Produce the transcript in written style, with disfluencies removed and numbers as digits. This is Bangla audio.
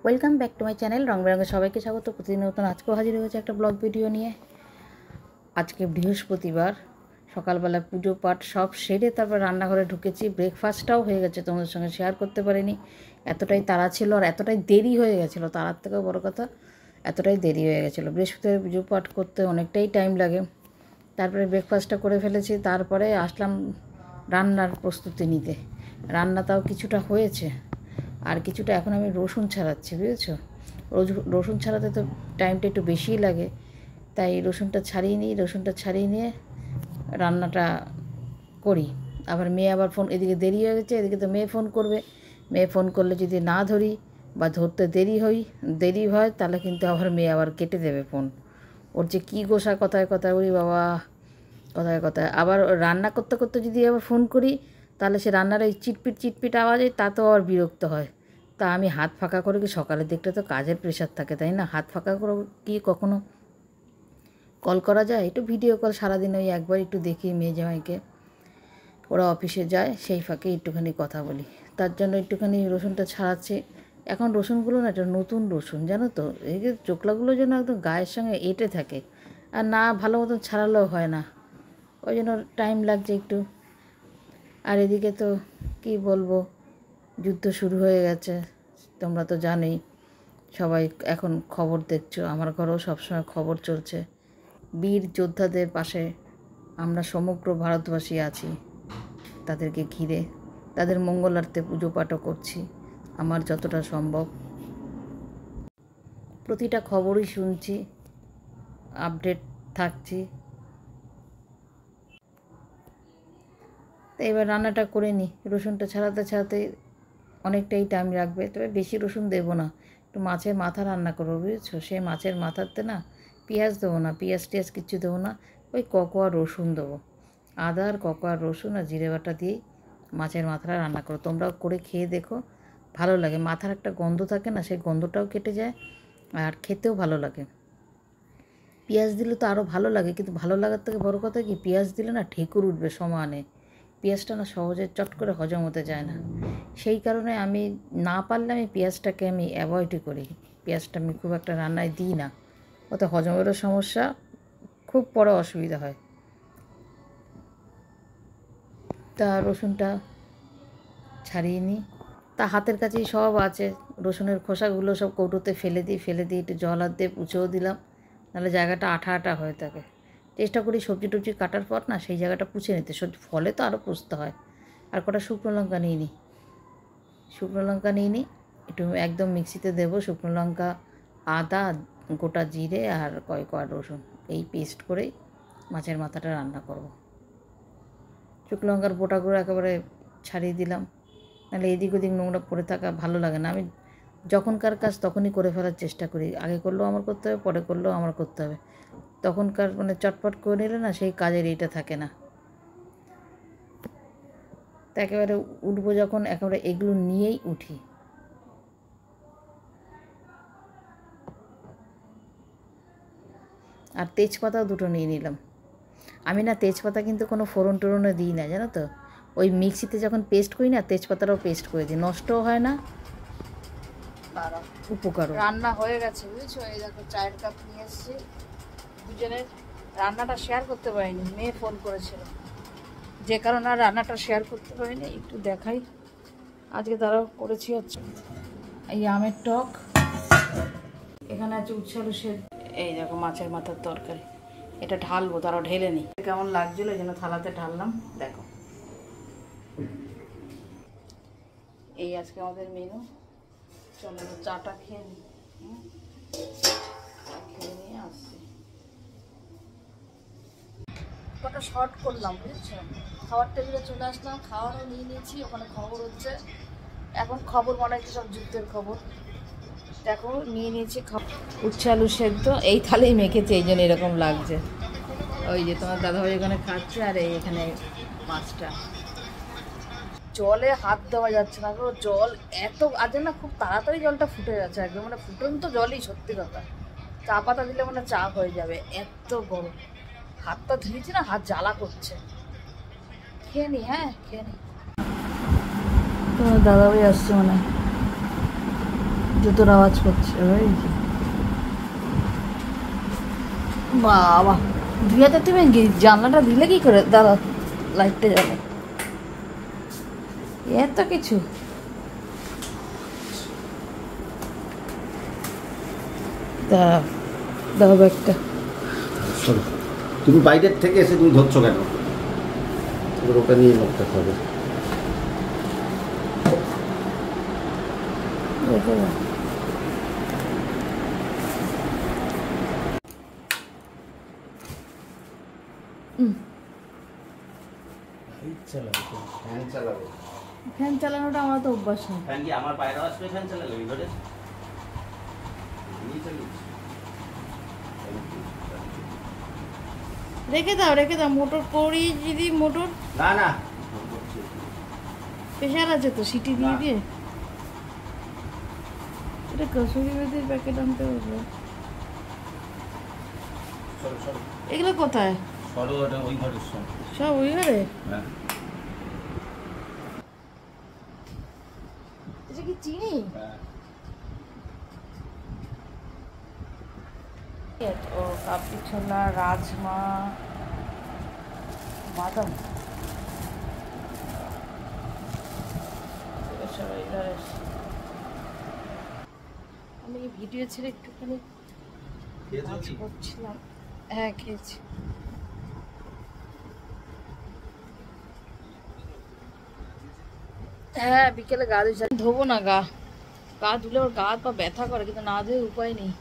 Welcome back to my channel রং বেরঙে সবাইকে স্বাগত। প্রতিদিন নতুন আজকেও হাজির হয়েছে একটা ব্লগ ভিডিও নিয়ে। আজকে বৃহস্পতিবার, সকালবেলা পুজো পাঠ সব সেরে তারপর রান্নাঘরে ঢুকেছি। ব্রেকফাস্টটাও হয়ে গেছে, তোমাদের সঙ্গে শেয়ার করতে পারিনি, এতটাই তাড়া ছিল আর এতটাই দেরি হয়ে গেছিলো। তাড়ার থেকেও বড় কথা এতটাই দেরি হয়ে গেছিলো। বৃহস্পতিবার পুজো পাঠ করতে অনেকটাই টাইম লাগে। তারপরে ব্রেকফাস্টটা করে ফেলেছি, তারপরে আসলাম রান্নার প্রস্তুতি নিতে। রান্নাটাও কিছুটা হয়েছে, আর কিছুটা এখন আমি রসুন ছাড়াচ্ছি, বুঝেছো। রসুন ছাড়াতে তো টাইমটা একটু বেশিই লাগে, তাই রসুনটা ছাড়িয়ে নিয়ে রান্নাটা করি। আবার মেয়ে আবার ফোন, এদিকে দেরি হয়ে গেছে, এদিকে তো মেয়ে ফোন করবে। মেয়ে ফোন করলে যদি না ধরি বা ধরতে দেরি হয় তাহলে কিন্তু আবার মেয়ে আবার কেটে দেবে ফোন। ওর যে কী গোসা কথায় কথায়, ওই বাবা, কথায় কথায়। আবার রান্না করতে করতে যদি আবার ফোন করি তাহলে সে রান্নার ওই চিটপিট আওয়াজে তাতেও আর বিরক্ত হয়। তা আমি হাত ফাঁকা করে কি, সকালের দিকটা তো কাজের প্রেশার থাকে, তাই না? হাত ফাঁকা করে কি কখনো কল করা যায়? একটু ভিডিও কল সারাদিন ওই একবার একটু দেখি মেয়ে জামাইকে, ওরা অফিসে যায়, সেই ফাঁকে একটুখানি কথা বলি। তার জন্য একটুখানি রসুনটা ছাড়াচ্ছি। এখন রসুনগুলো না, একটা নতুন রসুন, জানো তো, এই যে চোখলাগুলো যেন একদম গায়ের সঙ্গে এঁটে থাকে, আর না ভালো মতন ছাড়ালেও হয় না, ওই জন্য টাইম লাগছে একটু। আর এদিকে তো কি বলবো, যুদ্ধ শুরু হয়ে গেছে, তোমরা তো জানোই, সবাই এখন খবর দেখছো, আমার ঘরেও সবসময় খবর চলছে। বীর যোদ্ধাদের পাশে আমরা সমগ্র ভারতবাসী আছি, তাদেরকে ঘিরে তাদের মঙ্গলার্থে পুজো পাঠও করছি আমার যতটা সম্ভব। প্রতিটা খবরই শুনছি, আপডেট থাকছি। তো এবার রান্নাটা করে নিই। রসুনটা ছাড়াতে অনেকটাই টাইম লাগবে, তবে বেশি রসুন দেবো না, একটু মাছের মাথা রান্না করবো, বুঝেছো। সেই মাছের মাথাতে না পেঁয়াজ দেবো না, পেঁয়াজ কিচ্ছু দেবো না, ওই ককোয়া রসুন দেবো। আদা আর ককোয়া রসুন আর জিরে বাটা দিয়েই মাছের মাথাটা রান্না করো। তোমরাও করে খেয়ে দেখো, ভালো লাগে। মাথার একটা গন্ধ থাকে না, সেই গন্ধটাও কেটে যায় আর খেতেও ভালো লাগে। পেঁয়াজ দিলে তো আরও ভালো লাগে, কিন্তু ভালো লাগার থেকে বড় কথা কি, পেঁয়াজ দিলে না ঢেকুর উঠবে সমানে, পেঁয়াজটা না সহজে চট করে হজম হতে যায় না। সেই কারণে আমি না পারলে আমি পেঁয়াজটাকে আমি অ্যাভয়েডই করি। পেঁয়াজটা আমি খুব একটা রান্নায় দিই না, ওতে হজমেরও সমস্যা, খুব বড় অসুবিধা হয়। তা রসুনটা ছাড়িয়ে নিই, তা হাতের কাছেই সব আছে। রসুনের খোসাগুলো সব কৌটোতে ফেলে দিই একটু জল হাত দিয়ে পুছেও দিলাম, নাহলে জায়গাটা আঠা হয়ে থাকে। চেষ্টা করি সবজি টবজি কাটার পর না সেই জায়গাটা পুছে নিতে, ফলে তো আরও পুছতে হয়। আর কটা শুকনো লঙ্কা নিয়ে নিই, একটু একদম মিক্সিতে দেবো। শুকনো লঙ্কা, আদা, গোটা জিরে আর কয়েকটা রসুন, এই পেস্ট করেই মাছের মাথাটা রান্না করব। শুকনো লঙ্কার বোটাগুলো একেবারে ছাড়িয়ে দিলাম, নাহলে এদিক ওদিক নোংরা পড়ে থাকা ভালো লাগে না। আমি যখনকার কাজ তখনই করে ফেলার চেষ্টা করি, আগে করলেও আমার করতে হবে, পরে করলেও আমার করতে হবে। তখনকার চটপট করে নিলে না সেই কাজের এইটা থাকে না। তা একেবারে উঠবো যখন, একেবারে এগুলো নিয়েই উঠি। আর তেজপাতাও দুটো নিয়ে নিলাম। আমি না তেজপাতা কিন্তু কোনো ফোড়ন টোড়নে দিই না, জানো তো। ওই মিক্সিতে যখন পেস্ট করি না, তেজপাতাটাও পেস্ট করে দিই, নষ্টও হয় না, উপকার। রান্না হয়ে গেছে, বুঝেছো। এই দেখো চায়ের কাপ নিয়ে এসেছি। দুজনের রান্নাটা শেয়ার করতে পারিনি, মেয়ে ফোন করেছিল, যে কারণে আর রান্নাটা শেয়ার করতে পারিনি। একটু দেখাই, আজকে তারাও করেছি হচ্ছে এই আমের টক, এখানে আছে উচ্ছে আলু সেদ্ধ, এই দেখো মাছের মাথার তরকারি। এটা ঢালবো, তারাও ঢেলে নি, কেমন লাগছিল এই জন্য থালাতে ঢাললাম। দেখো, এই আজকে আমাদের মেনু। চলো চাটা খেয়ে নিই, খেয়ে নিয়ে আসছি। কটা শর্ট করলাম, বুঝেছো। খাওয়ার টেবিলে চলে আসলাম, খাওয়ারও নিয়ে নিয়েছি, ওখানে খবর হচ্ছে, এখন খবর মনে হচ্ছে সব যুদ্ধের খবর। দেখো নিয়ে নিয়েছি উচ্ছে আলু সেদ্ধ, এই থালেই মেখেছে, এই জন্য এরকম লাগছে। ওই যে তোমার দাদাভাই এখানে খাচ্ছে, আর এই এখানে মাছটা। জলে হাত দেওয়া যাচ্ছে না গো, জল এত আজ না, খুব তাড়াতাড়ি জলটা ফুটে যাচ্ছে একদম, ফুটন্ত জলই, সত্যি কথা। চা পাতা দিলে চা হয়ে যাবে, এত গরম। হাতটা ধুয়েছি না, হাত জ্বালা করছে। খেয়ে নি, খেয়ে নি। তোমার দাদাভাই আসছে মনে হয়। জুতোর আওয়াজ করছে ওই যে। বাবা 2000 তুমি জানলাটা দিলে কি করে? দাঁড়া লাইটটা জ্বালে। এত কিছু দাঁড়া দাও ব্যাগটা। শোনো, তুমি বাইরের থেকে এসে তুমি ধরছো কেন? এবার ওটা নিয়ে লকটা হবে। রেখে দাও। ফ্যান চালাবে। ফ্যান চালানোটা আমার তো অভ্যাস নেই। ফ্যান কি আমার পায়ের আওয়াজ পেয়ে ফ্যান চালালে ধরে? রেখে দাও মোটর করি যদি মোটর না না, প্রেশার আছে তো সিটি দিয়ে দিয়ে। এটা কসুরি মেথির প্যাকেট আনতে হবে। সরো সরো এগুলো কোথায়? সরো, ওটা ওই ঘরের সব। সব ওই ঘরে? হ্যাঁ। এটা কি চিনি? ও কাবলি ছোলা, রাজমা, বাদাম আমি ভিডিও ছেড়ে একটুখানি কাজ করছিলাম। হ্যাঁ খেয়েছি। হ্যাঁ বিকেলে গা ধুয়েছি। ধোবো না গা, গা ধুলে ওর গা হাত পা ব্যথা করে, কিন্তু না ধুয়ে উপায় নেই।